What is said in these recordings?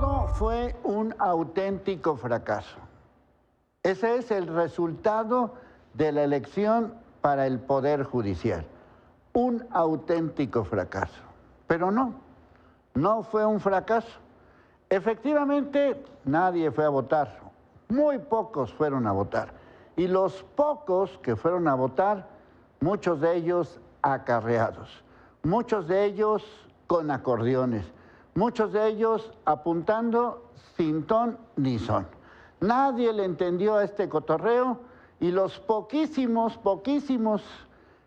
Todo fue un auténtico fracaso. Ese es el resultado de la elección para el Poder Judicial. Un auténtico fracaso. Pero no fue un fracaso. Efectivamente, nadie fue a votar. Muy pocos fueron a votar. Y los pocos que fueron a votar, muchos de ellos acarreados, muchos de ellos con acordeones, muchos de ellos apuntando sin ton ni son. Nadie le entendió a este cotorreo y los poquísimos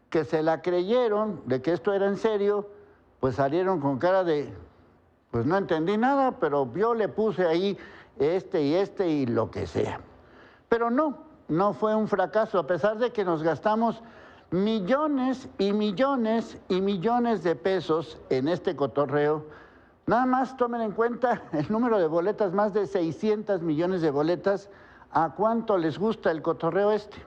que se la creyeron de que esto era en serio, pues salieron con cara de, pues no entendí nada, pero yo le puse ahí este y lo que sea. Pero no fue un fracaso, a pesar de que nos gastamos millones y millones y millones de pesos en este cotorreo. Nada más tomen en cuenta el número de boletas, más de 600 millones de boletas. ¿A cuánto les gusta el cotorreo este?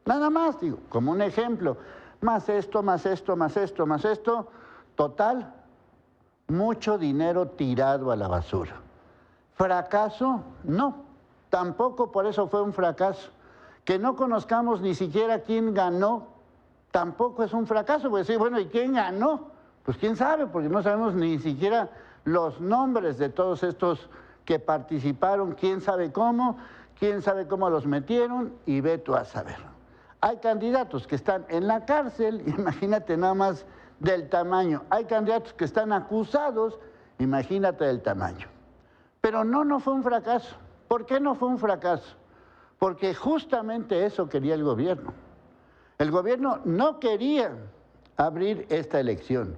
Nada más, digo, como un ejemplo. Más esto, más esto, más esto, más esto. Total, mucho dinero tirado a la basura. ¿Fracaso? No. Tampoco por eso fue un fracaso. Que no conozcamos ni siquiera quién ganó, tampoco es un fracaso. Pues sí, bueno, ¿y quién ganó? Pues quién sabe, porque no sabemos ni siquiera los nombres de todos estos que participaron, quién sabe cómo los metieron, y ve tú a saber. Hay candidatos que están en la cárcel, imagínate nada más del tamaño. Hay candidatos que están acusados, imagínate del tamaño. Pero no fue un fracaso. ¿Por qué no fue un fracaso? Porque justamente eso quería el gobierno. El gobierno no quería abrir esta elección,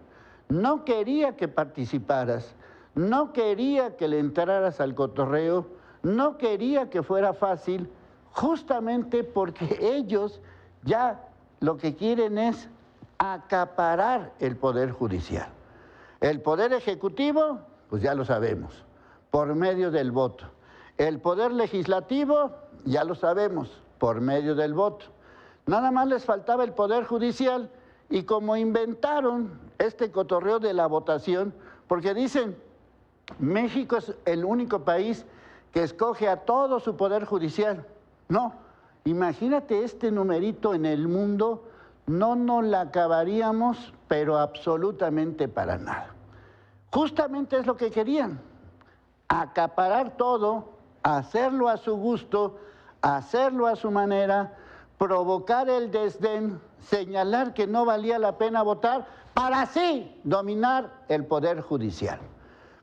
no quería que participaras, no quería que le entraras al cotorreo, no quería que fuera fácil, justamente porque ellos ya lo que quieren es acaparar el Poder Judicial. El Poder Ejecutivo, pues ya lo sabemos, por medio del voto. El Poder Legislativo, ya lo sabemos, por medio del voto. Nada más les faltaba el Poder Judicial, y como inventaron este cotorreo de la votación, porque dicen, México es el único país que escoge a todo su Poder Judicial. No, imagínate este numerito en el mundo, no nos la acabaríamos, pero absolutamente para nada. Justamente es lo que querían, acaparar todo, hacerlo a su gusto, hacerlo a su manera, provocar el desdén, señalar que no valía la pena votar, para así dominar el Poder Judicial.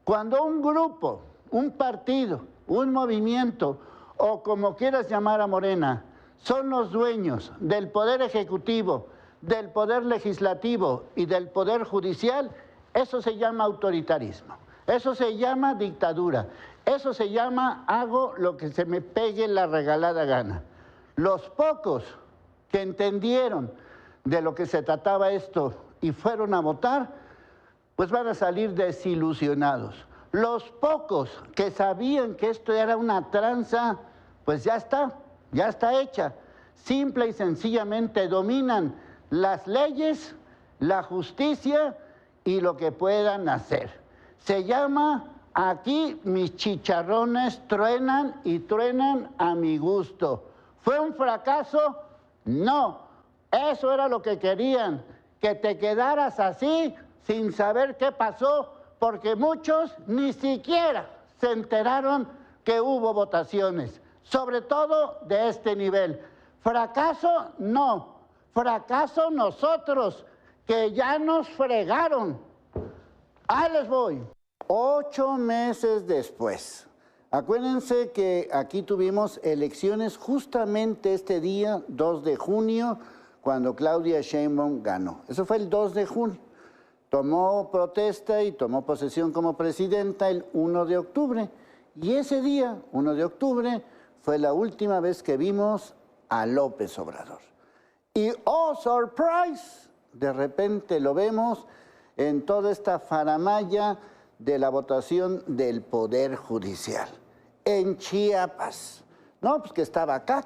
Cuando un grupo, un partido, un movimiento, o como quieras llamar a Morena, son los dueños del Poder Ejecutivo, del Poder Legislativo y del Poder Judicial, eso se llama autoritarismo, eso se llama dictadura, eso se llama hago lo que se me pegue la regalada gana. Los pocos que entendieron de lo que se trataba esto y fueron a votar, pues van a salir desilusionados. Los pocos que sabían que esto era una tranza, pues ya está hecha. Simple y sencillamente dominan las leyes, la justicia y lo que puedan hacer. Se llama, aquí mis chicharrones truenan y truenan a mi gusto. ¿Fue un fracaso? No. Eso era lo que querían, que te quedaras así sin saber qué pasó, porque muchos ni siquiera se enteraron que hubo votaciones, sobre todo de este nivel. ¿Fracaso? No. Fracaso nosotros, que ya nos fregaron. Ahí les voy. 8 meses después. Acuérdense que aquí tuvimos elecciones justamente este día, 2 de junio, cuando Claudia Sheinbaum ganó. Eso fue el 2 de junio. Tomó protesta y tomó posesión como presidenta el 1 de octubre. Y ese día, 1 de octubre, fue la última vez que vimos a López Obrador. Y ¡oh, surprise! De repente lo vemos en toda esta faramalla de la votación del Poder Judicial. En Chiapas. No, pues que estaba acá,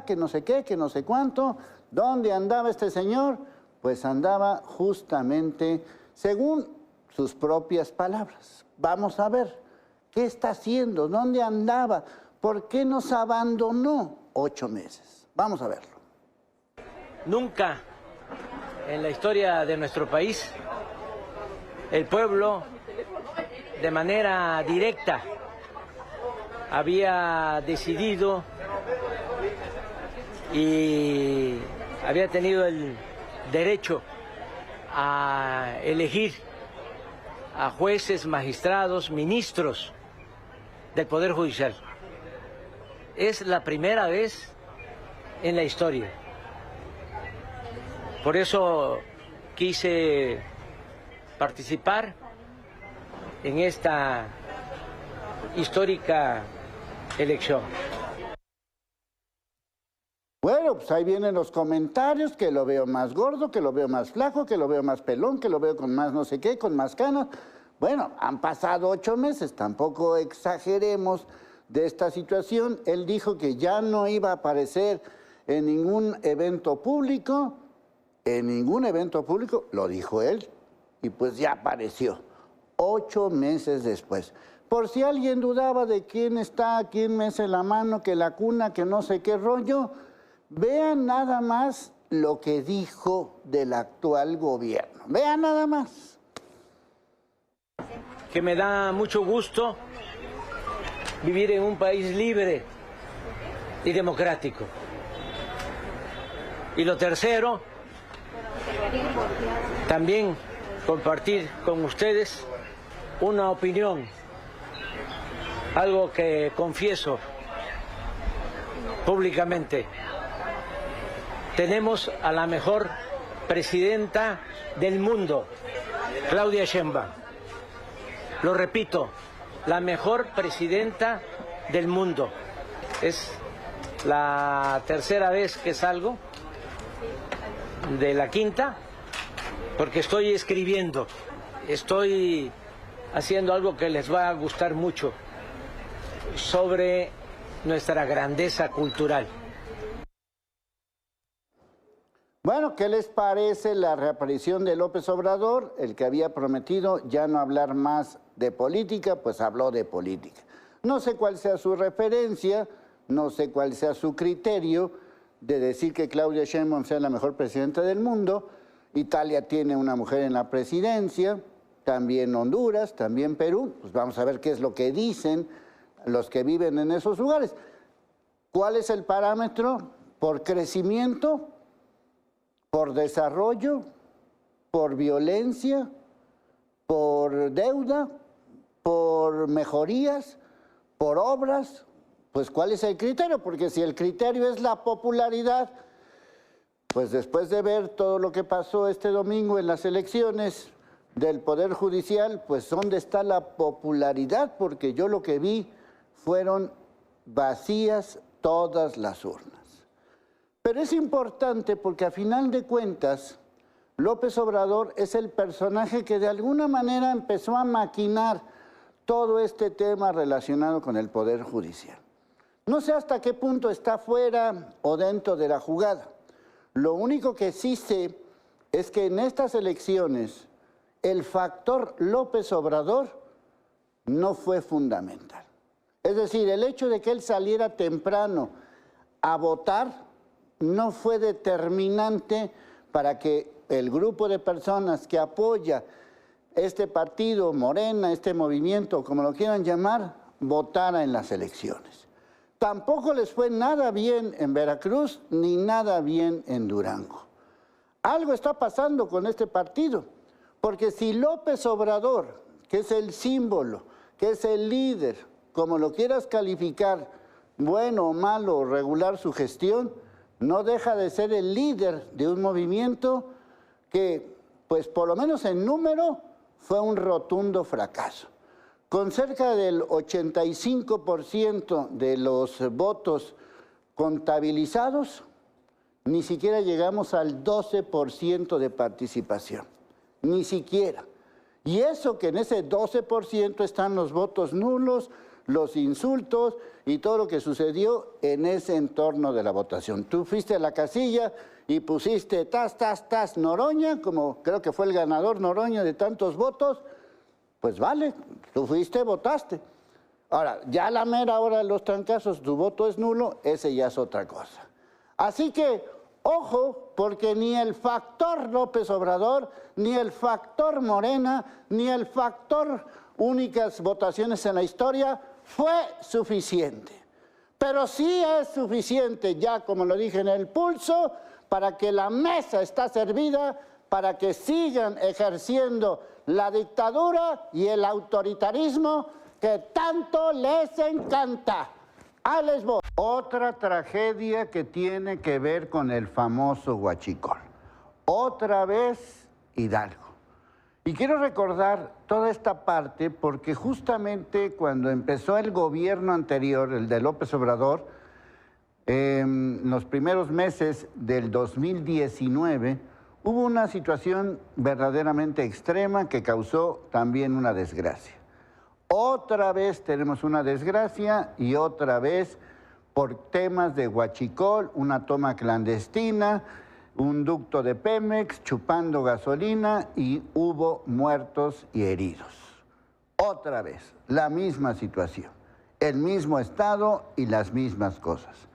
que no sé qué, que no sé cuánto. ¿Dónde andaba este señor? Pues andaba justamente según sus propias palabras. Vamos a ver ¿Qué está haciendo? ¿Dónde andaba? ¿Por qué nos abandonó 8 meses? Vamos a verlo. Nunca en la historia de nuestro país el pueblo de manera directa había decidido y había tenido el derecho a elegir a jueces, magistrados, ministros del Poder Judicial. Es la primera vez en la historia. Por eso quise participar en esta histórica elección. Bueno, pues ahí vienen los comentarios, que lo veo más gordo, que lo veo más flaco, que lo veo más pelón, que lo veo con más no sé qué, con más canas. Bueno, han pasado 8 meses, tampoco exageremos de esta situación. Él dijo que ya no iba a aparecer en ningún evento público, lo dijo él, y pues ya apareció, 8 meses después. Por si alguien dudaba de quién está, quién mece la mano, que la cuna, que no sé qué rollo, vean nada más lo que dijo del actual gobierno. Vean nada más. Que me da mucho gusto vivir en un país libre y democrático. Y lo tercero, también compartir con ustedes una opinión, algo que confieso públicamente. Tenemos a la mejor presidenta del mundo, Claudia Sheinbaum. Lo repito, la mejor presidenta del mundo. Es la tercera vez que salgo de la quinta, porque estoy escribiendo, estoy haciendo algo que les va a gustar mucho sobre nuestra grandeza cultural. Bueno, ¿qué les parece la reaparición de López Obrador? El que había prometido ya no hablar más de política, pues habló de política. No sé cuál sea su referencia, no sé cuál sea su criterio de decir que Claudia Sheinbaum sea la mejor presidenta del mundo. Italia tiene una mujer en la presidencia, también Honduras, también Perú. Pues vamos a ver qué es lo que dicen los que viven en esos lugares. ¿Cuál es el parámetro? ¿Por crecimiento? ¿Por desarrollo? ¿Por violencia? ¿Por deuda? ¿Por mejorías? ¿Por obras? Pues ¿cuál es el criterio? Porque si el criterio es la popularidad, pues después de ver todo lo que pasó este domingo en las elecciones del Poder Judicial, pues ¿dónde está la popularidad? Porque yo lo que vi fueron vacías todas las urnas. Pero es importante porque a final de cuentas, López Obrador es el personaje que de alguna manera empezó a maquinar todo este tema relacionado con el Poder Judicial. No sé hasta qué punto está fuera o dentro de la jugada. Lo único que sí sé es que en estas elecciones el factor López Obrador no fue fundamental. Es decir, el hecho de que él saliera temprano a votar no fue determinante para que el grupo de personas que apoya este partido, Morena, este movimiento, como lo quieran llamar, votara en las elecciones. Tampoco les fue nada bien en Veracruz ni nada bien en Durango. Algo está pasando con este partido, porque si López Obrador, que es el símbolo, que es el líder, como lo quieras calificar, bueno o malo o regular su gestión, no deja de ser el líder de un movimiento que, pues por lo menos en número, fue un rotundo fracaso. Con cerca del 85% de los votos contabilizados, ni siquiera llegamos al 12% de participación, ni siquiera. Y eso que en ese 12% están los votos nulos, los insultos y todo lo que sucedió en ese entorno de la votación. Tú fuiste a la casilla y pusiste tas, Noroña, como creo que fue el ganador Noroña de tantos votos, pues vale, tú fuiste, votaste. Ahora, ya a la mera hora de los trancazos, tu voto es nulo, ese ya es otra cosa. Así que, ojo, porque ni el factor López Obrador, ni el factor Morena, ni el factor únicas votaciones en la historia fue suficiente. Pero sí es suficiente, ya como lo dije en el pulso, para que la mesa está servida, para que sigan ejerciendo la dictadura y el autoritarismo que tanto les encanta. Ahí les voy. Otra tragedia que tiene que ver con el famoso huachicol. Otra vez Hidalgo. Y quiero recordar toda esta parte porque justamente cuando empezó el gobierno anterior, el de López Obrador, en los primeros meses del 2019, hubo una situación verdaderamente extrema que causó también una desgracia. Otra vez tenemos una desgracia y otra vez por temas de huachicol, una toma clandestina, un ducto de Pemex chupando gasolina y hubo muertos y heridos. Otra vez, la misma situación, el mismo estado y las mismas cosas.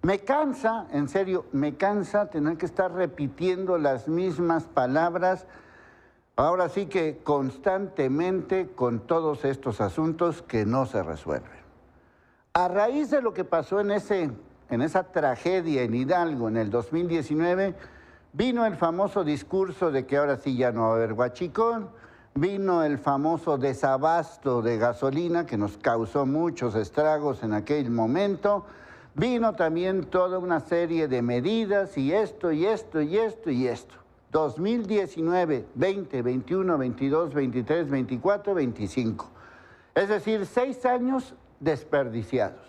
Me cansa, en serio, me cansa tener que estar repitiendo las mismas palabras, ahora sí que constantemente con todos estos asuntos que no se resuelven. A raíz de lo que pasó en esa tragedia en Hidalgo en el 2019, vino el famoso discurso de que ahora sí ya no va a haber huachicol, vino el famoso desabasto de gasolina que nos causó muchos estragos en aquel momento, vino también toda una serie de medidas y esto, y esto, y esto, y esto. 2019, 20, 21, 22, 23, 24, 25. Es decir, 6 años desperdiciados.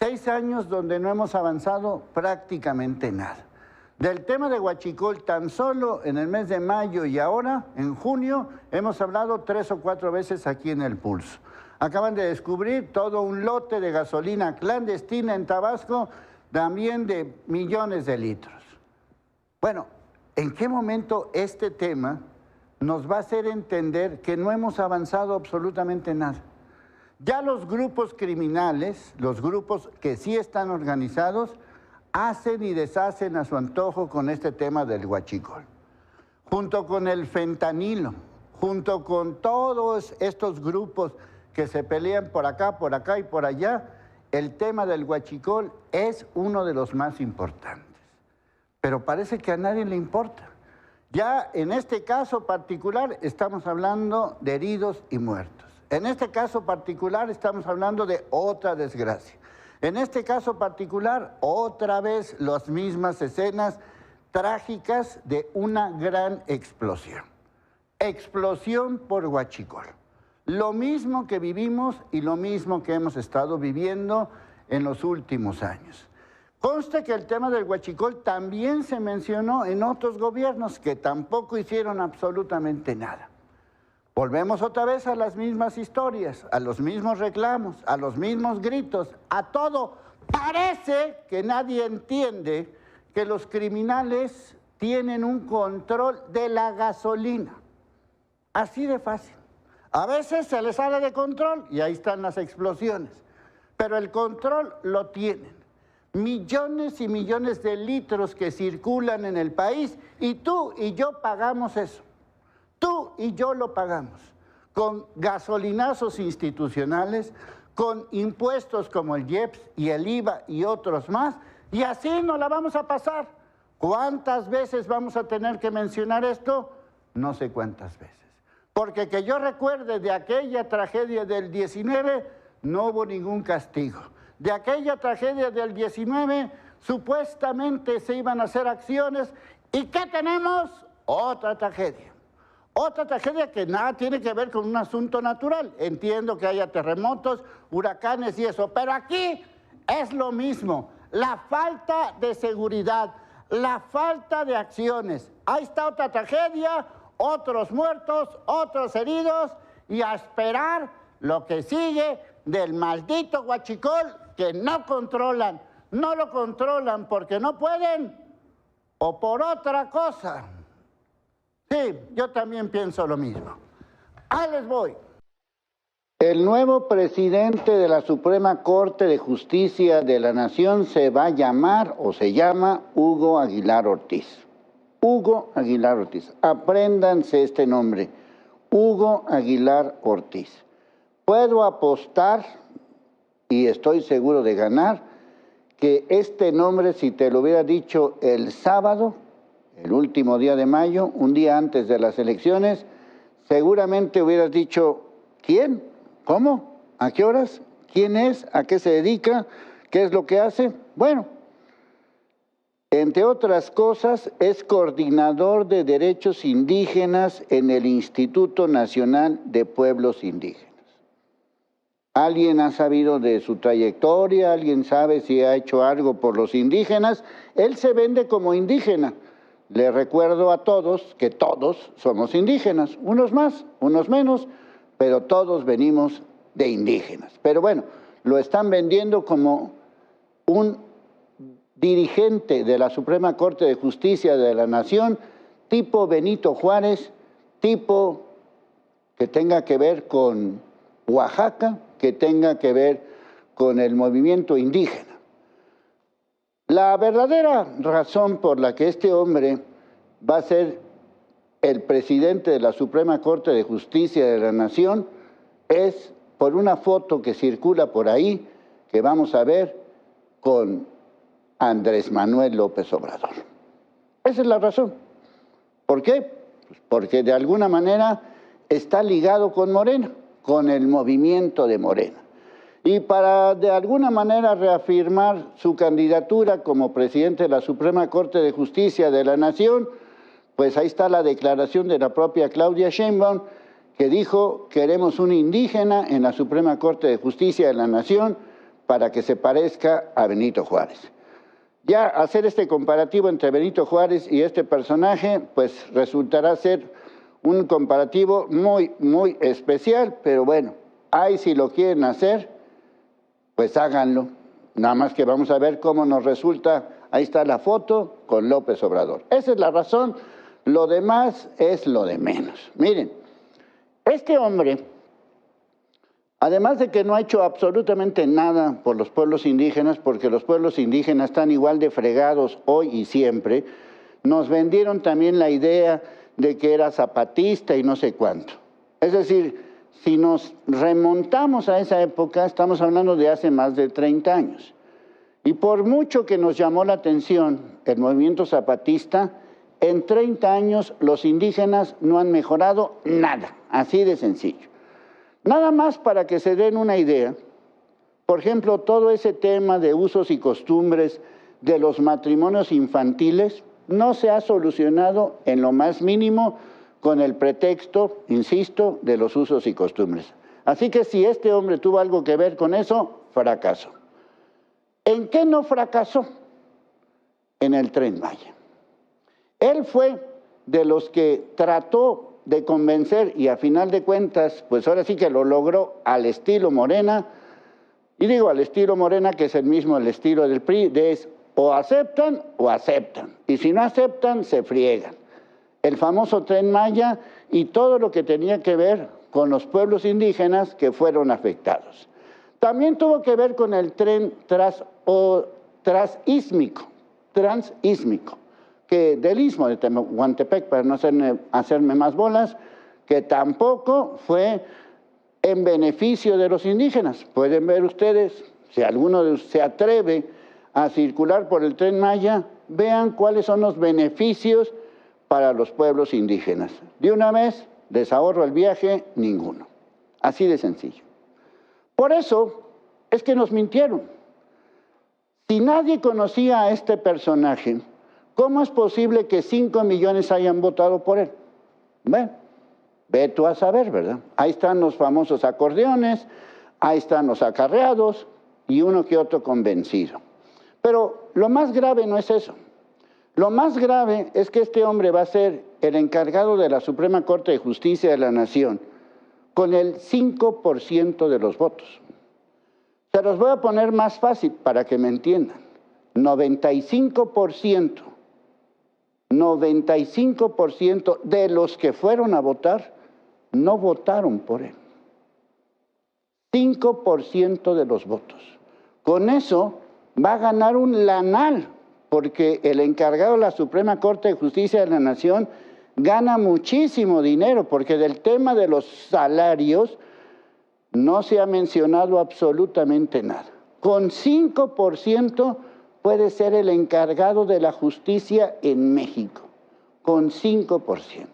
6 años donde no hemos avanzado prácticamente nada. Del tema de huachicol, tan solo en el mes de mayo y ahora, en junio, hemos hablado 3 o 4 veces aquí en El Pulso. Acaban de descubrir todo un lote de gasolina clandestina en Tabasco, también de millones de litros. Bueno, ¿en qué momento este tema nos va a hacer entender que no hemos avanzado absolutamente nada? Ya los grupos criminales, los grupos que sí están organizados, hacen y deshacen a su antojo con este tema del huachicol. Junto con el fentanilo, junto con todos estos grupos que se pelean por acá y por allá, el tema del huachicol es uno de los más importantes. Pero parece que a nadie le importa. Ya en este caso particular estamos hablando de heridos y muertos. En este caso particular estamos hablando de otra desgracia. En este caso particular, otra vez las mismas escenas trágicas de una gran explosión. Explosión por huachicol. Lo mismo que vivimos y lo mismo que hemos estado viviendo en los últimos años. Conste que el tema del huachicol también se mencionó en otros gobiernos que tampoco hicieron absolutamente nada. Volvemos otra vez a las mismas historias, a los mismos reclamos, a los mismos gritos, a todo. Parece que nadie entiende que los criminales tienen un control de la gasolina. Así de fácil. A veces se les sale de control y ahí están las explosiones. Pero el control lo tienen. Millones y millones de litros que circulan en el país y tú y yo pagamos eso. Tú y yo lo pagamos con gasolinazos institucionales, con impuestos como el IEPS y el IVA y otros más, y así nos la vamos a pasar. ¿Cuántas veces vamos a tener que mencionar esto? No sé cuántas veces. Porque que yo recuerde de aquella tragedia del 19, no hubo ningún castigo. De aquella tragedia del 19, supuestamente se iban a hacer acciones, ¿y qué tenemos? Otra tragedia. Otra tragedia que nada tiene que ver con un asunto natural. Entiendo que haya terremotos, huracanes y eso, pero aquí es lo mismo. La falta de seguridad, la falta de acciones. Ahí está otra tragedia, otros muertos, otros heridos y a esperar lo que sigue del maldito huachicol que no controlan. No lo controlan porque no pueden o por otra cosa. Sí, yo también pienso lo mismo. Ahí les voy. El nuevo presidente de la Suprema Corte de Justicia de la Nación se va a llamar o se llama Hugo Aguilar Ortiz. Hugo Aguilar Ortiz. Apréndanse este nombre. Hugo Aguilar Ortiz. Puedo apostar, y estoy seguro de ganar, que este nombre, si te lo hubiera dicho el sábado, el último día de mayo, un día antes de las elecciones, seguramente hubieras dicho, ¿quién? ¿Cómo? ¿A qué horas? ¿Quién es? ¿A qué se dedica? ¿Qué es lo que hace? Bueno, entre otras cosas, es coordinador de derechos indígenas en el Instituto Nacional de Pueblos Indígenas. ¿Alguien ha sabido de su trayectoria? ¿Alguien sabe si ha hecho algo por los indígenas? Él se vende como indígena. Le recuerdo a todos que todos somos indígenas, unos más, unos menos, pero todos venimos de indígenas. Pero bueno, lo están vendiendo como un dirigente de la Suprema Corte de Justicia de la Nación, tipo Benito Juárez, tipo que tenga que ver con Oaxaca, que tenga que ver con el movimiento indígena. La verdadera razón por la que este hombre va a ser el presidente de la Suprema Corte de Justicia de la Nación es por una foto que circula por ahí, que vamos a ver con Andrés Manuel López Obrador. Esa es la razón. ¿Por qué? Pues porque de alguna manera está ligado con Morena, con el movimiento de Morena. Y para de alguna manera reafirmar su candidatura como presidente de la Suprema Corte de Justicia de la Nación, pues ahí está la declaración de la propia Claudia Sheinbaum, que dijo, queremos un indígena en la Suprema Corte de Justicia de la Nación para que se parezca a Benito Juárez. Ya hacer este comparativo entre Benito Juárez y este personaje, pues resultará ser un comparativo muy especial, pero bueno, ahí si lo quieren hacer, pues háganlo. Nada más que vamos a ver cómo nos resulta. Ahí está la foto con López Obrador. Esa es la razón. Lo demás es lo de menos. Miren, este hombre, además de que no ha hecho absolutamente nada por los pueblos indígenas, porque los pueblos indígenas están igual de fregados hoy y siempre, nos vendieron también la idea de que era zapatista y no sé cuánto. Es decir, si nos remontamos a esa época, estamos hablando de hace más de 30 años. Y por mucho que nos llamó la atención el movimiento zapatista, en 30 años los indígenas no han mejorado nada, así de sencillo. Nada más para que se den una idea, por ejemplo, todo ese tema de usos y costumbres de los matrimonios infantiles no se ha solucionado en lo más mínimo con el pretexto, insisto, de los usos y costumbres. Así que si este hombre tuvo algo que ver con eso, fracasó. ¿En qué no fracasó? En el Tren Maya. Él fue de los que trató de convencer y a final de cuentas, pues ahora sí que lo logró al estilo Morena, y digo al estilo Morena que es el mismo el estilo del PRI, es o aceptan, y si no aceptan, se friegan. El famoso Tren Maya y todo lo que tenía que ver con los pueblos indígenas que fueron afectados. También tuvo que ver con el tren transísmico, que del istmo de Tehuantepec, para no hacerme más bolas, que tampoco fue en beneficio de los indígenas. Pueden ver ustedes, si alguno se atreve a circular por el Tren Maya, vean cuáles son los beneficios para los pueblos indígenas. De una vez, les ahorro el viaje, ninguno. Así de sencillo. Por eso es que nos mintieron. Si nadie conocía a este personaje, ¿cómo es posible que 5 millones hayan votado por él? Bueno, ve tú a saber, ¿verdad? Ahí están los famosos acordeones, ahí están los acarreados y uno que otro convencido. Pero lo más grave no es eso. Lo más grave es que este hombre va a ser el encargado de la Suprema Corte de Justicia de la Nación con el 5% de los votos. Se los voy a poner más fácil para que me entiendan. 95% de los que fueron a votar no votaron por él. 5% de los votos. Con eso va a ganar un lanal, porque el encargado de la Suprema Corte de Justicia de la Nación gana muchísimo dinero, porque del tema de los salarios no se ha mencionado absolutamente nada. Con 5% puede ser el encargado de la justicia en México, con 5%.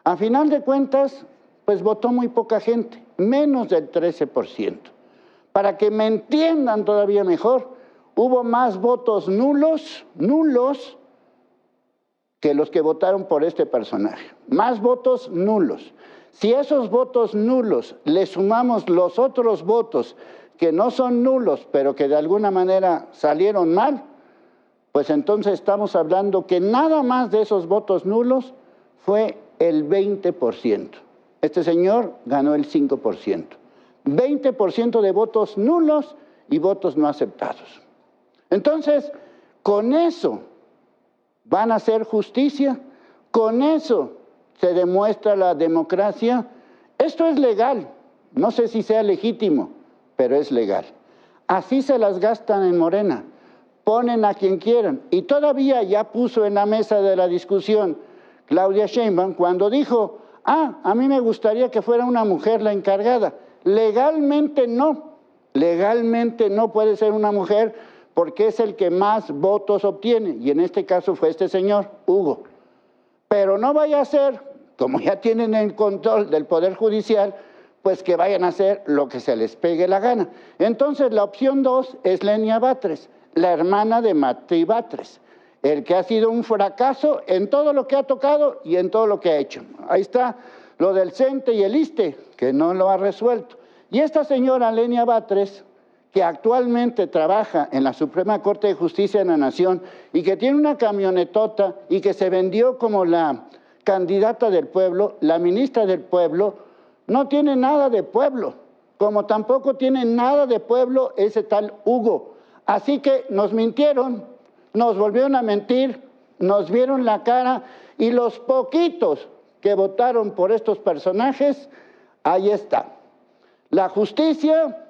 A final de cuentas, pues votó muy poca gente, menos del 13%. Para que me entiendan todavía mejor, hubo más votos nulos que los que votaron por este personaje. Más votos nulos. Si esos votos nulos le sumamos los otros votos que no son nulos, pero que de alguna manera salieron mal, pues entonces estamos hablando que nada más de esos votos nulos fue el 20%. Este señor ganó el 5%. 20% de votos nulos y votos no aceptados. Entonces, con eso van a hacer justicia, con eso se demuestra la democracia. Esto es legal, no sé si sea legítimo, pero es legal. Así se las gastan en Morena, ponen a quien quieran. Y todavía ya puso en la mesa de la discusión Claudia Sheinbaum cuando dijo, a mí me gustaría que fuera una mujer la encargada. Legalmente no puede ser una mujer porque es el que más votos obtiene, y en este caso fue este señor, Hugo. Pero no vaya a ser, como ya tienen el control del Poder Judicial, pues que vayan a hacer lo que se les pegue la gana. Entonces la opción 2 es Lenia Batres, la hermana de Martí Batres, el que ha sido un fracaso en todo lo que ha tocado y en todo lo que ha hecho. Ahí está lo del CENTE y el ISSSTE, que no lo ha resuelto. Y esta señora Lenia Batres, que actualmente trabaja en la Suprema Corte de Justicia de la Nación y que tiene una camionetota y que se vendió como la candidata del pueblo, la ministra del pueblo, no tiene nada de pueblo, como tampoco tiene nada de pueblo ese tal Hugo. Así que nos mintieron, nos volvieron a mentir, nos vieron la cara y los poquitos que votaron por estos personajes, ahí está. La justicia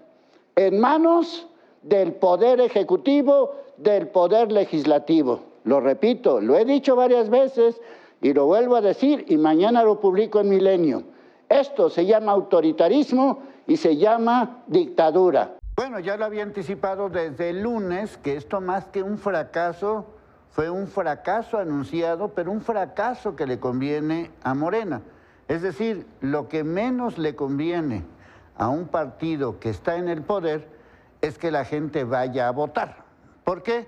en manos del Poder Ejecutivo, del Poder Legislativo. Lo repito, lo he dicho varias veces y lo vuelvo a decir y mañana lo publico en Milenio. Esto se llama autoritarismo y se llama dictadura. Bueno, ya lo había anticipado desde el lunes que esto más que un fracaso, fue un fracaso anunciado, pero un fracaso que le conviene a Morena. Es decir, lo que menos le conviene a un partido que está en el poder es que la gente vaya a votar. ¿Por qué?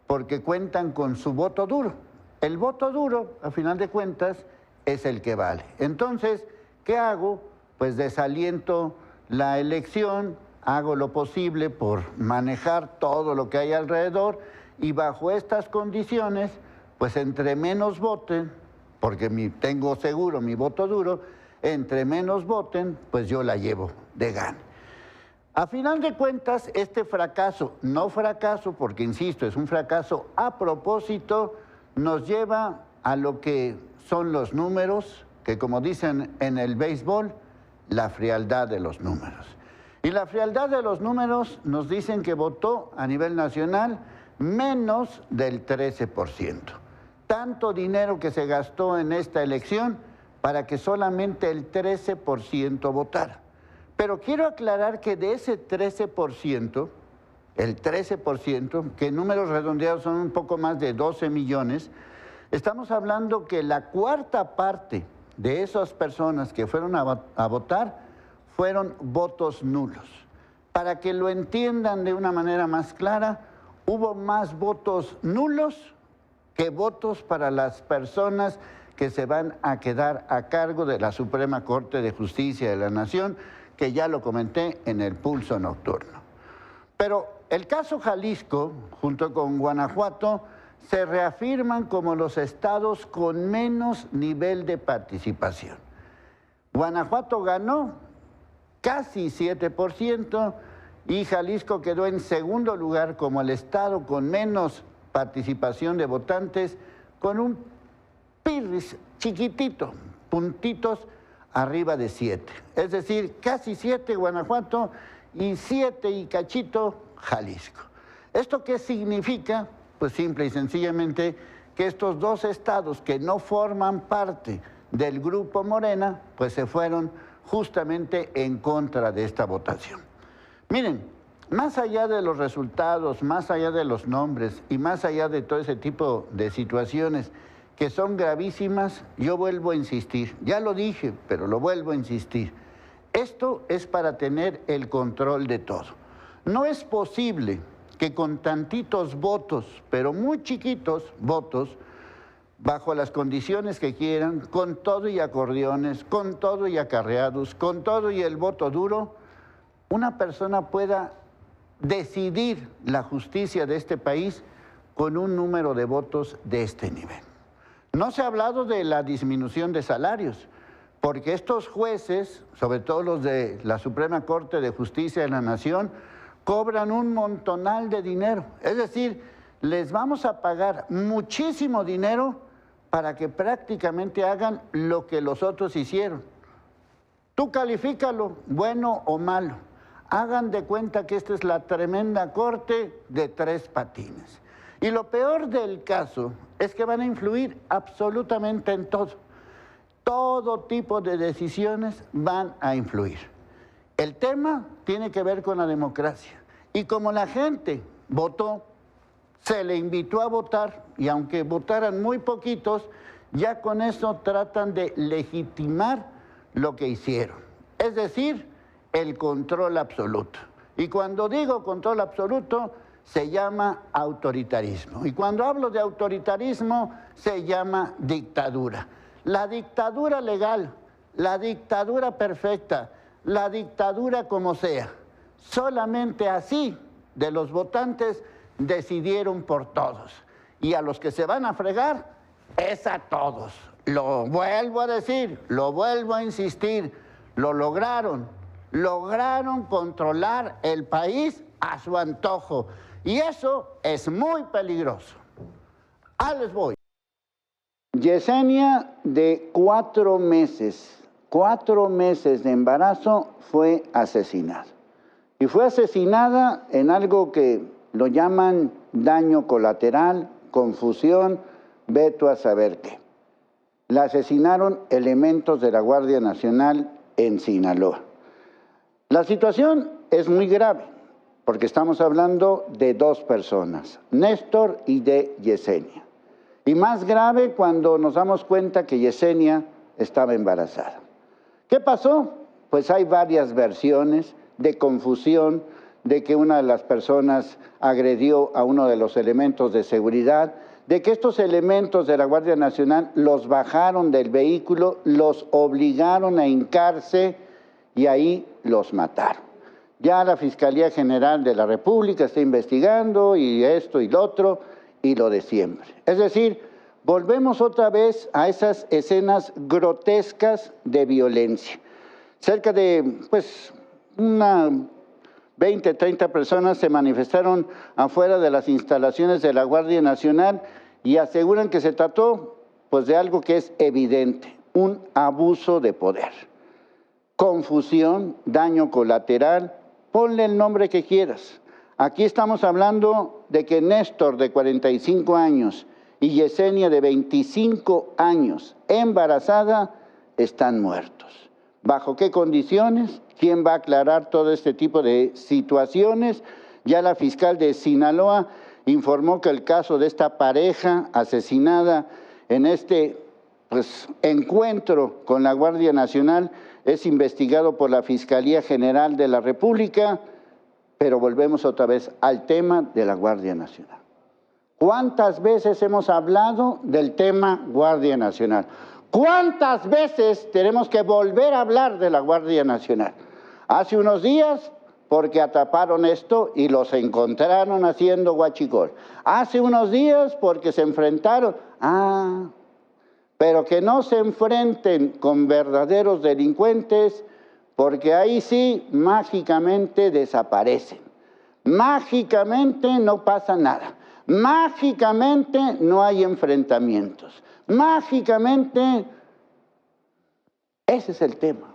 Porque cuentan con su voto duro. El voto duro, a final de cuentas, es el que vale. Entonces, ¿qué hago? Pues desaliento la elección, hago lo posible por manejar todo lo que hay alrededor y bajo estas condiciones, pues entre menos voten, porque tengo seguro mi voto duro, entre menos voten, pues yo la llevo de gane. A final de cuentas, este fracaso, no fracaso porque, insisto, es un fracaso a propósito, nos lleva a lo que son los números, que como dicen en el béisbol, la frialdad de los números. Y la frialdad de los números nos dicen que votó a nivel nacional menos del 13%. Tanto dinero que se gastó en esta elección para que solamente el 13% votara. Pero quiero aclarar que de ese 13%, el 13%, que en números redondeados son un poco más de 12 millones, estamos hablando que la cuarta parte de esas personas que fueron a votar fueron votos nulos. Para que lo entiendan de una manera más clara, hubo más votos nulos que votos para las personas que se van a quedar a cargo de la Suprema Corte de Justicia de la Nación, que ya lo comenté en el Pulso Nocturno. Pero el caso Jalisco, junto con Guanajuato, se reafirman como los estados con menos nivel de participación. Guanajuato ganó casi 7% y Jalisco quedó en segundo lugar como el estado con menos participación de votantes, con un pirris chiquitito, puntitos arriba de 7. Es decir, casi 7 Guanajuato y 7 y cachito Jalisco. ¿Esto qué significa? Pues simple y sencillamente que estos dos estados que no forman parte del grupo Morena, pues se fueron justamente en contra de esta votación. Miren, más allá de los resultados, más allá de los nombres y más allá de todo ese tipo de situaciones que son gravísimas, yo vuelvo a insistir, ya lo dije, pero lo vuelvo a insistir, esto es para tener el control de todo. No es posible que con tantitos votos, pero muy chiquitos votos, bajo las condiciones que quieran, con todo y acordeones, con todo y acarreados, con todo y el voto duro, una persona pueda decidir la justicia de este país con un número de votos de este nivel. No se ha hablado de la disminución de salarios, porque estos jueces, sobre todo los de la Suprema Corte de Justicia de la Nación, cobran un montonal de dinero. Es decir, les vamos a pagar muchísimo dinero para que prácticamente hagan lo que los otros hicieron. Tú califícalo, bueno o malo. Hagan de cuenta que esta es la tremenda corte de 3 patines. Y lo peor del caso es que van a influir absolutamente en todo. Todo tipo de decisiones van a influir. El tema tiene que ver con la democracia. Y como la gente votó, se le invitó a votar, y aunque votaran muy poquitos, ya con eso tratan de legitimar lo que hicieron. Es decir, el control absoluto. Y cuando digo control absoluto, se llama autoritarismo. Y cuando hablo de autoritarismo, se llama dictadura. La dictadura legal, la dictadura perfecta, la dictadura como sea. Solamente así de los votantes decidieron por todos. Y a los que se van a fregar es a todos. Lo vuelvo a decir, lo vuelvo a insistir, lo lograron. Lograron controlar el país a su antojo. Y eso es muy peligroso. Ahí les voy. Yesenia, de 4 meses de embarazo, fue asesinada. Y fue asesinada en algo que lo llaman daño colateral, confusión, veto a saber qué. La asesinaron elementos de la Guardia Nacional en Sinaloa. La situación es muy grave, porque estamos hablando de 2 personas, Néstor y de Yesenia. Y más grave cuando nos damos cuenta que Yesenia estaba embarazada. ¿Qué pasó? Pues hay varias versiones de confusión, de que una de las personas agredió a uno de los elementos de seguridad, de que estos elementos de la Guardia Nacional los bajaron del vehículo, los obligaron a hincarse y ahí los mataron. Ya la Fiscalía General de la República está investigando y esto y lo otro y lo de siempre. Es decir, volvemos otra vez a esas escenas grotescas de violencia. Cerca de, una 20, 30 personas se manifestaron afuera de las instalaciones de la Guardia Nacional y aseguran que se trató, de algo que es evidente, un abuso de poder. Confusión, daño colateral, ponle el nombre que quieras. Aquí estamos hablando de que Néstor, de 45 años, y Yesenia, de 25 años, embarazada, están muertos. ¿Bajo qué condiciones? ¿Quién va a aclarar todo este tipo de situaciones? Ya la fiscal de Sinaloa informó que el caso de esta pareja asesinada en este encuentro con la Guardia Nacional es investigado por la Fiscalía General de la República, pero volvemos otra vez al tema de la Guardia Nacional. ¿Cuántas veces hemos hablado del tema Guardia Nacional? ¿Cuántas veces tenemos que volver a hablar de la Guardia Nacional? Hace unos días, porque atraparon esto y los encontraron haciendo huachicol. Hace unos días, porque se enfrentaron. Pero que no se enfrenten con verdaderos delincuentes, porque ahí sí, mágicamente desaparecen. Mágicamente no pasa nada. Mágicamente no hay enfrentamientos. Mágicamente Ese es el tema.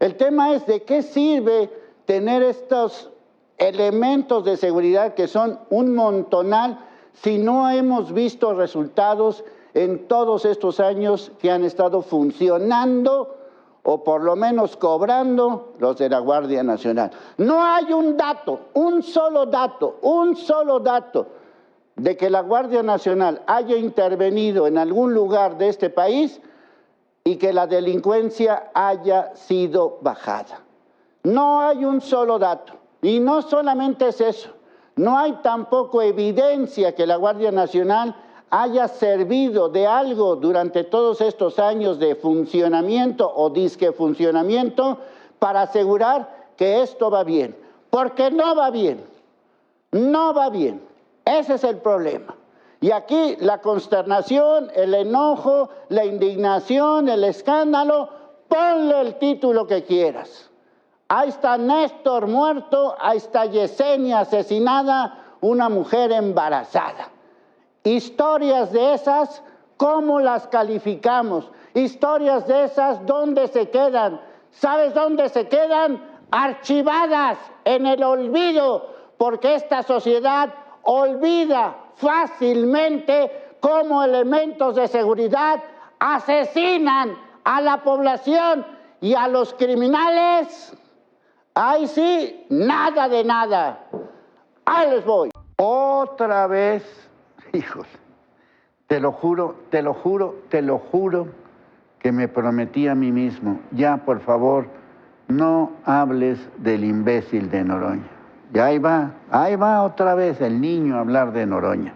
El tema es de qué sirve tener estos elementos de seguridad que son un montonal si no hemos visto resultados en todos estos años que han estado funcionando o por lo menos cobrando los de la Guardia Nacional. No hay un dato, un solo dato de que la Guardia Nacional haya intervenido en algún lugar de este país y que la delincuencia haya sido bajada. No hay un solo dato. Y no solamente es eso, no hay tampoco evidencia que la Guardia Nacional haya servido de algo durante todos estos años de funcionamiento o disque funcionamiento para asegurar que esto va bien. Porque no va bien, no va bien. Ese es el problema. Y aquí la consternación, el enojo, la indignación, el escándalo, ponle el título que quieras. Ahí está Néstor muerto, ahí está Yesenia asesinada, una mujer embarazada. Historias de esas, ¿cómo las calificamos? Historias de esas, ¿dónde se quedan? ¿Sabes dónde se quedan? Archivadas en el olvido, porque esta sociedad olvida fácilmente cómo elementos de seguridad asesinan a la población y a los criminales. Ahí sí, nada de nada. Ahí les voy. Otra vez, hijos, te lo juro que me prometí a mí mismo, ya por favor, no hables del imbécil de Noroña. Y ahí va otra vez el niño a hablar de Noroña.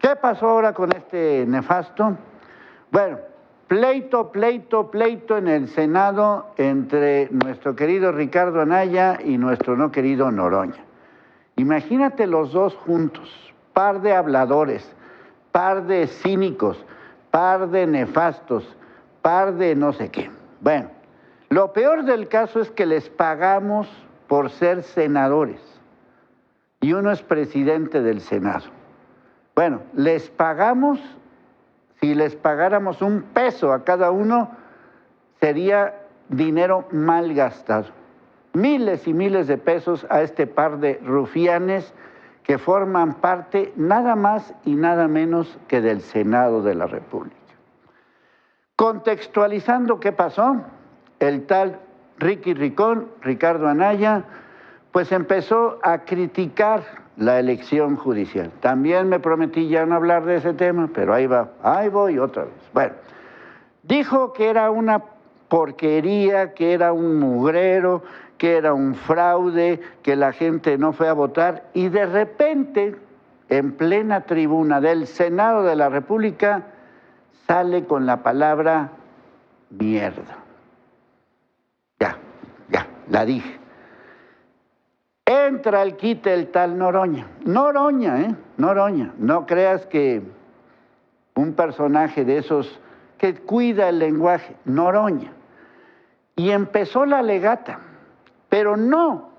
¿Qué pasó ahora con este nefasto? Bueno, pleito en el Senado entre nuestro querido Ricardo Anaya y nuestro no querido Noroña. Imagínate los dos juntos, par de habladores, par de cínicos, par de nefastos, par de no sé qué. Bueno, lo peor del caso es que les pagamos por ser senadores y uno es presidente del Senado. Bueno, les pagamos. Si les pagáramos un peso a cada uno, sería dinero mal gastado. Miles y miles de pesos a este par de rufianes que forman parte nada más y nada menos que del Senado de la República. Contextualizando qué pasó, el tal Ricky Ricón, Ricardo Anaya, pues empezó a criticar la elección judicial. También me prometí ya no hablar de ese tema, pero ahí voy otra vez. Bueno, dijo que era una porquería, que era un mugrero, que era un fraude, que la gente no fue a votar, y de repente, en plena tribuna del Senado de la República, sale con la palabra mierda. Ya, la dije. Entra al quite el tal Noroña. Noroña. No creas que un personaje de esos que cuida el lenguaje. Noroña. Y empezó la legata, pero no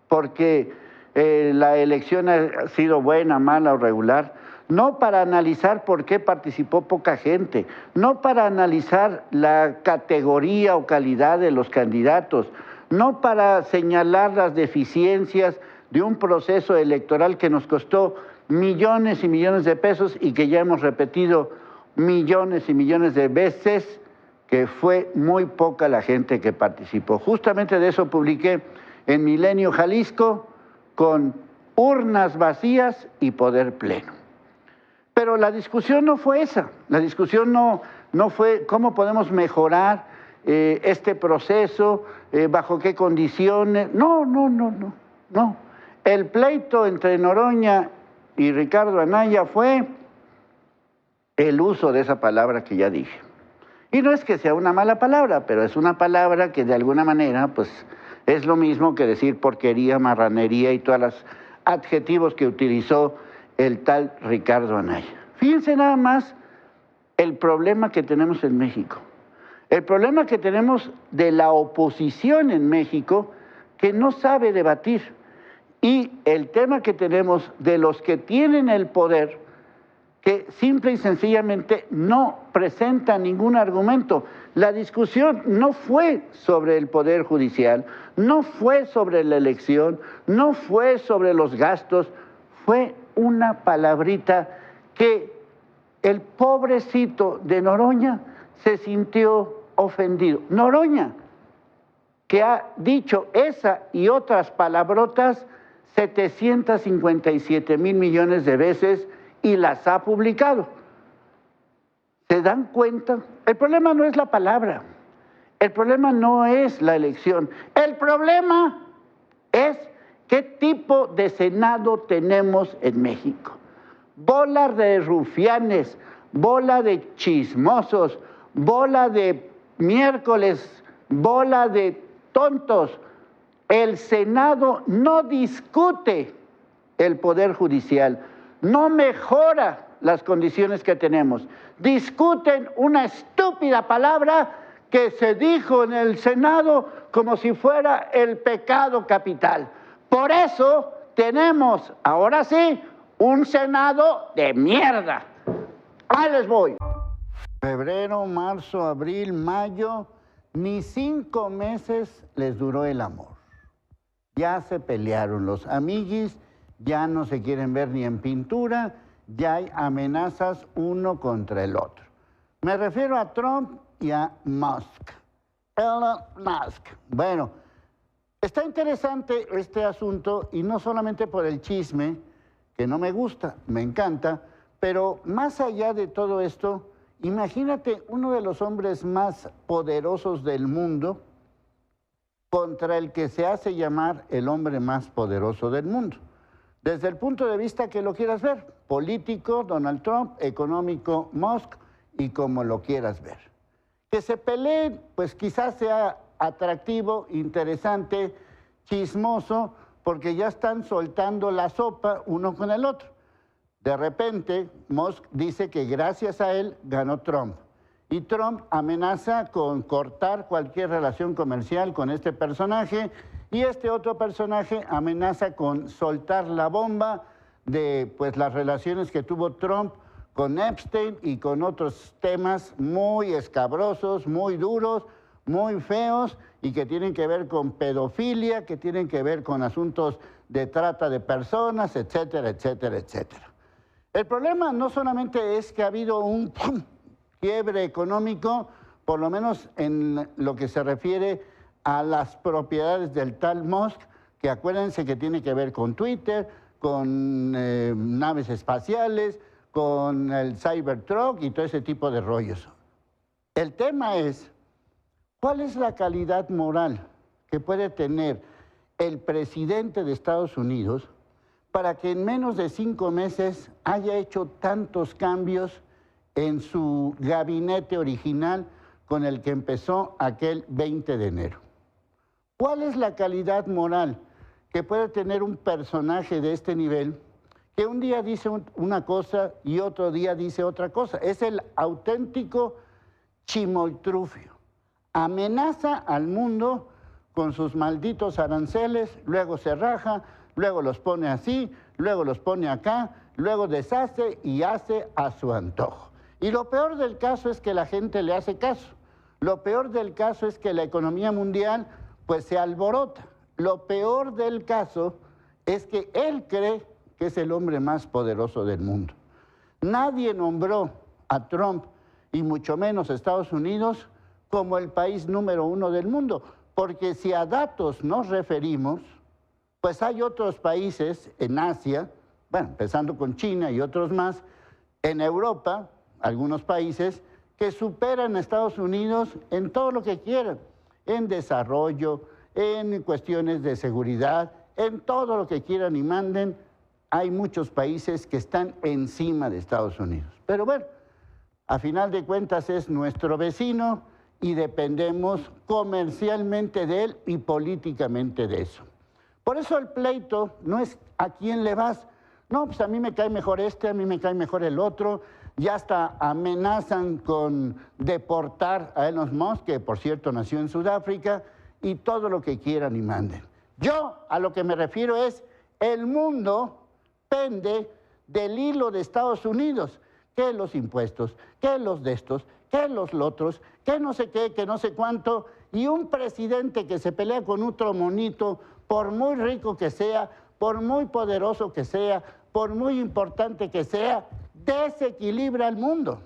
porque la elección ha sido buena, mala o regular, no para analizar por qué participó poca gente, no para analizar la categoría o calidad de los candidatos, no para señalar las deficiencias de un proceso electoral que nos costó millones y millones de pesos y que ya hemos repetido millones y millones de veces, que fue muy poca la gente que participó. Justamente de eso publiqué en Milenio Jalisco, con urnas vacías y poder pleno. Pero la discusión no fue esa, la discusión no fue cómo podemos mejorar este proceso, bajo qué condiciones. No. El pleito entre Noroña y Ricardo Anaya fue el uso de esa palabra que ya dije. Y no es que sea una mala palabra, pero es una palabra que de alguna manera pues es lo mismo que decir porquería, marranería y todos los adjetivos que utilizó el tal Ricardo Anaya. Fíjense nada más el problema que tenemos en México. El problema que tenemos de la oposición en México, que no sabe debatir. Y el tema que tenemos de los que tienen el poder, que simple y sencillamente no presentan ningún argumento. La discusión no fue sobre el Poder Judicial, no fue sobre la elección, no fue sobre los gastos, fue una palabrita que el pobrecito de Noroña se sintió ofendido. Noroña, que ha dicho esa y otras palabrotas 757,000 millones de veces y las ha publicado. ¿Se dan cuenta? El problema no es la palabra, el problema no es la elección, el problema es qué tipo de Senado tenemos en México. Bola de rufianes, bola de chismosos, bola de miércoles, bola de tontos. El Senado no discute el Poder Judicial, no mejora las condiciones que tenemos. Discuten una estúpida palabra que se dijo en el Senado como si fuera el pecado capital. Por eso tenemos, ahora sí, un Senado de mierda. Ahí les voy. Febrero, marzo, abril, mayo, ni 5 meses les duró el amor. Ya se pelearon los amiguis, ya no se quieren ver ni en pintura, ya hay amenazas uno contra el otro. Me refiero a Trump y a Musk. Elon Musk. Bueno, está interesante este asunto y no solamente por el chisme, que no me gusta, me encanta, pero más allá de todo esto, imagínate uno de los hombres más poderosos del mundo contra el que se hace llamar el hombre más poderoso del mundo. Desde el punto de vista que lo quieras ver, político, Donald Trump, económico, Musk, y como lo quieras ver. Que se peleen, pues quizás sea atractivo, interesante, chismoso, porque ya están soltando la sopa uno con el otro. De repente, Musk dice que gracias a él ganó Trump. Y Trump amenaza con cortar cualquier relación comercial con este personaje, y este otro personaje amenaza con soltar la bomba de pues, las relaciones que tuvo Trump con Epstein y con otros temas muy escabrosos, muy duros, muy feos, y que tienen que ver con pedofilia, que tienen que ver con asuntos de trata de personas, etcétera, etcétera, etcétera. El problema no solamente es que ha habido un quiebre económico, por lo menos en lo que se refiere a las propiedades del tal Musk, que acuérdense que tiene que ver con Twitter, con naves espaciales, con el Cybertruck y todo ese tipo de rollos. El tema es, ¿cuál es la calidad moral que puede tener el presidente de Estados Unidos para que en menos de 5 meses haya hecho tantos cambios en su gabinete original con el que empezó aquel 20 de enero? ¿Cuál es la calidad moral que puede tener un personaje de este nivel que un día dice una cosa y otro día dice otra cosa? Es el auténtico chimoltrufio. Amenaza al mundo con sus malditos aranceles, luego se raja, luego los pone así, luego los pone acá, luego deshace y hace a su antojo. Y lo peor del caso es que la gente le hace caso. Lo peor del caso es que la economía mundial pues se alborota. Lo peor del caso es que él cree que es el hombre más poderoso del mundo. Nadie nombró a Trump, y mucho menos Estados Unidos, como el país número 1 del mundo, porque si a datos nos referimos, pues hay otros países en Asia, bueno, empezando con China y otros más, en Europa, algunos países, que superan a Estados Unidos en todo lo que quieran, en desarrollo, en cuestiones de seguridad, en todo lo que quieran y manden. Hay muchos países que están encima de Estados Unidos. Pero bueno, a final de cuentas es nuestro vecino y dependemos comercialmente de él y políticamente de eso. Por eso el pleito no es a quién le vas. No, pues a mí me cae mejor este, a mí me cae mejor el otro. Ya hasta amenazan con deportar a Elon Musk, que por cierto nació en Sudáfrica, y todo lo que quieran y manden. Yo a lo que me refiero es, el mundo pende del hilo de Estados Unidos, que los impuestos, que los de estos, que los lotros, que no sé qué, que no sé cuánto, y un presidente que se pelea con otro monito, por muy rico que sea, por muy poderoso que sea, por muy importante que sea, desequilibra el mundo.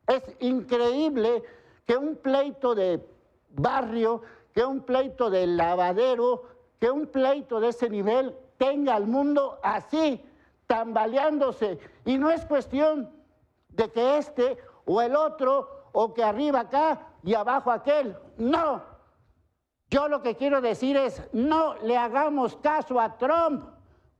Es increíble que un pleito de barrio, que un pleito de lavadero, que un pleito de ese nivel tenga al mundo así, tambaleándose. Y no es cuestión de que este o el otro, o que arriba acá y abajo aquel. No. Yo lo que quiero decir es, no le hagamos caso a Trump.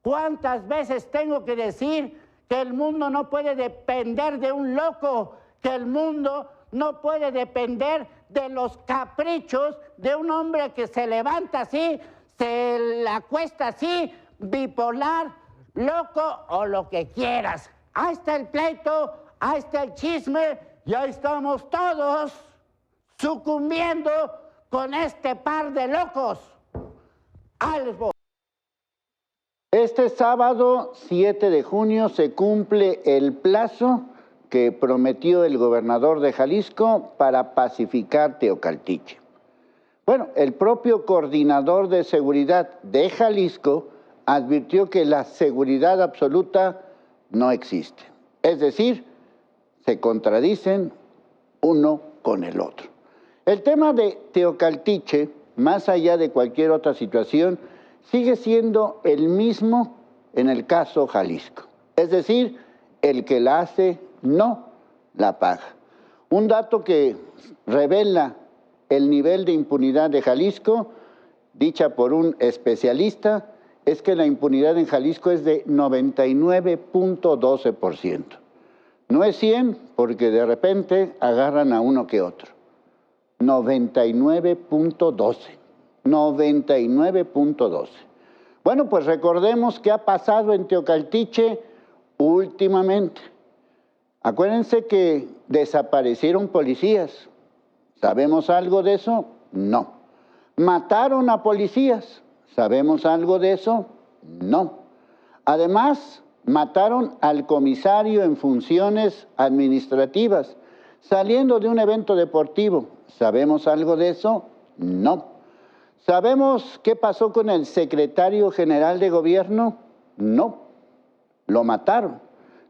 ¿Cuántas veces tengo que decir que el mundo no puede depender de un loco? Que el mundo no puede depender de los caprichos de un hombre que se levanta así, se la acuesta así, bipolar, loco o lo que quieras. Ahí está el pleito, ahí está el chisme y ahí estamos todos sucumbiendo con este par de locos. Ahí les voy. Este sábado 7 de junio se cumple el plazo que prometió el gobernador de Jalisco para pacificar Teocaltiche. Bueno, el propio coordinador de seguridad de Jalisco advirtió que la seguridad absoluta no existe. Es decir, se contradicen uno con el otro. El tema de Teocaltiche, más allá de cualquier otra situación, sigue siendo el mismo en el caso Jalisco. Es decir, el que la hace no la paga. Un dato que revela el nivel de impunidad de Jalisco, dicha por un especialista, es que la impunidad en Jalisco es de 99.12%. No es 100 porque de repente agarran a uno que otro. 99.12. 99.12. Bueno, pues recordemos qué ha pasado en Teocaltiche últimamente. Acuérdense que desaparecieron policías. ¿Sabemos algo de eso? No. ¿Mataron a policías? ¿Sabemos algo de eso? No. Además, mataron al comisario en funciones administrativas, saliendo de un evento deportivo. ¿Sabemos algo de eso? No. ¿Sabemos qué pasó con el secretario general de gobierno? No. Lo mataron.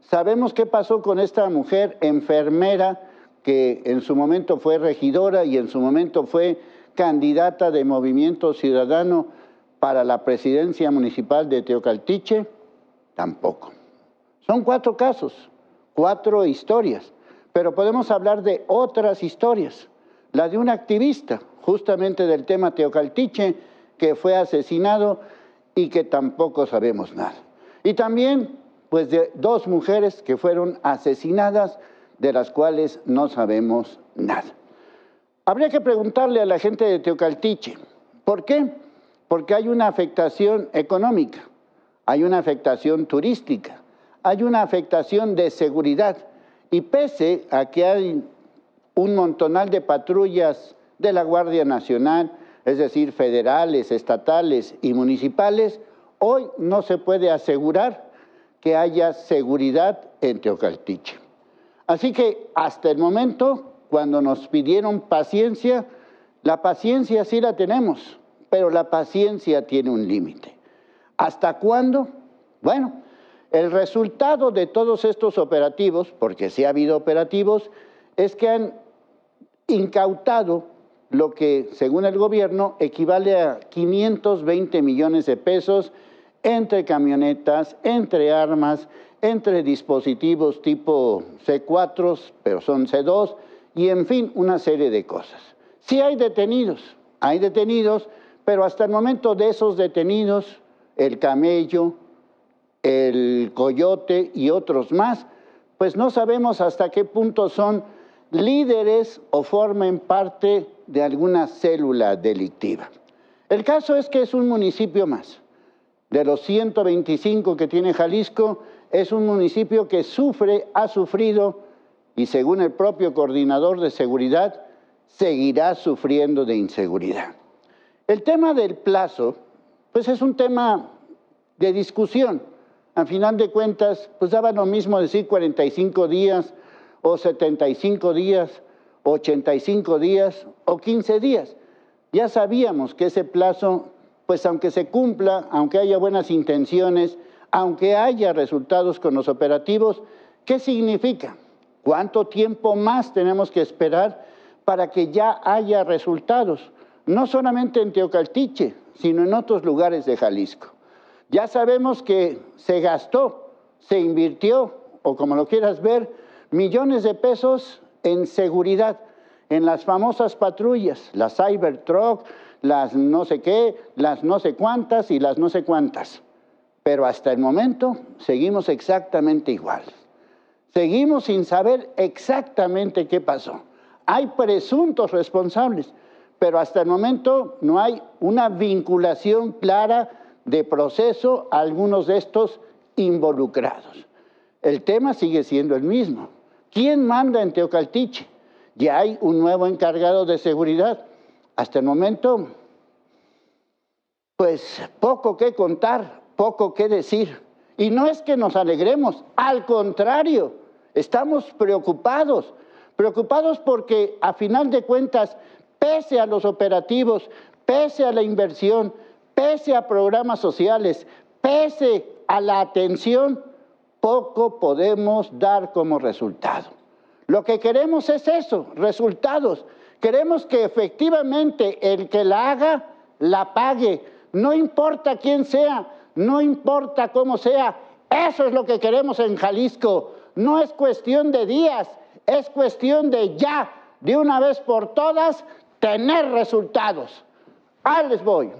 ¿Sabemos qué pasó con esta mujer enfermera que en su momento fue regidora y en su momento fue candidata de Movimiento Ciudadano para la presidencia municipal de Teocaltiche? Tampoco. Son 4 casos, 4 historias, pero podemos hablar de otras historias. La de un activista, justamente del tema Teocaltiche, que fue asesinado y que tampoco sabemos nada. Y también, pues, de 2 mujeres que fueron asesinadas, de las cuales no sabemos nada. Habría que preguntarle a la gente de Teocaltiche, ¿por qué? Porque hay una afectación económica, hay una afectación turística, hay una afectación de seguridad, y pese a que hay un montonal de patrullas de la Guardia Nacional, es decir, federales, estatales y municipales, hoy no se puede asegurar que haya seguridad en Teocaltiche. Así que hasta el momento, cuando nos pidieron paciencia, la paciencia sí la tenemos, pero la paciencia tiene un límite. ¿Hasta cuándo? Bueno, el resultado de todos estos operativos, porque sí ha habido operativos, es que han incautado lo que, según el gobierno, equivale a 520 millones de pesos entre camionetas, entre armas, entre dispositivos tipo C4, pero son C2, y en fin, una serie de cosas. Sí hay detenidos, pero hasta el momento de esos detenidos, el Camello, el Coyote y otros más, pues no sabemos hasta qué punto son líderes o formen parte de alguna célula delictiva. El caso es que es un municipio más. De los 125 que tiene Jalisco, es un municipio que ha sufrido, y según el propio coordinador de seguridad, seguirá sufriendo de inseguridad. El tema del plazo, pues es un tema de discusión. A final de cuentas, pues daba lo mismo decir 45 días, o 75 días, 85 días o 15 días. Ya sabíamos que ese plazo, pues aunque se cumpla, aunque haya buenas intenciones, aunque haya resultados con los operativos, ¿qué significa? ¿Cuánto tiempo más tenemos que esperar para que ya haya resultados? No solamente en Teocaltiche, sino en otros lugares de Jalisco. Ya sabemos que se gastó, se invirtió, o como lo quieras ver, millones de pesos en seguridad, en las famosas patrullas, las Cybertruck, las no sé qué, las no sé cuántas y las no sé cuántas. Pero hasta el momento seguimos exactamente igual. Seguimos sin saber exactamente qué pasó. Hay presuntos responsables, pero hasta el momento no hay una vinculación clara de proceso a algunos de estos involucrados. El tema sigue siendo el mismo. ¿Quién manda en Teocaltiche? Ya hay un nuevo encargado de seguridad. Hasta el momento, pues poco que contar, poco que decir. Y no es que nos alegremos, al contrario, estamos preocupados porque a final de cuentas, pese a los operativos, pese a la inversión, pese a programas sociales, pese a la atención, poco podemos dar como resultado. Lo que queremos es eso, resultados. Queremos que efectivamente el que la haga, la pague. No importa quién sea, no importa cómo sea. Eso es lo que queremos en Jalisco. No es cuestión de días, es cuestión de ya, de una vez por todas, tener resultados. Ahí les voy.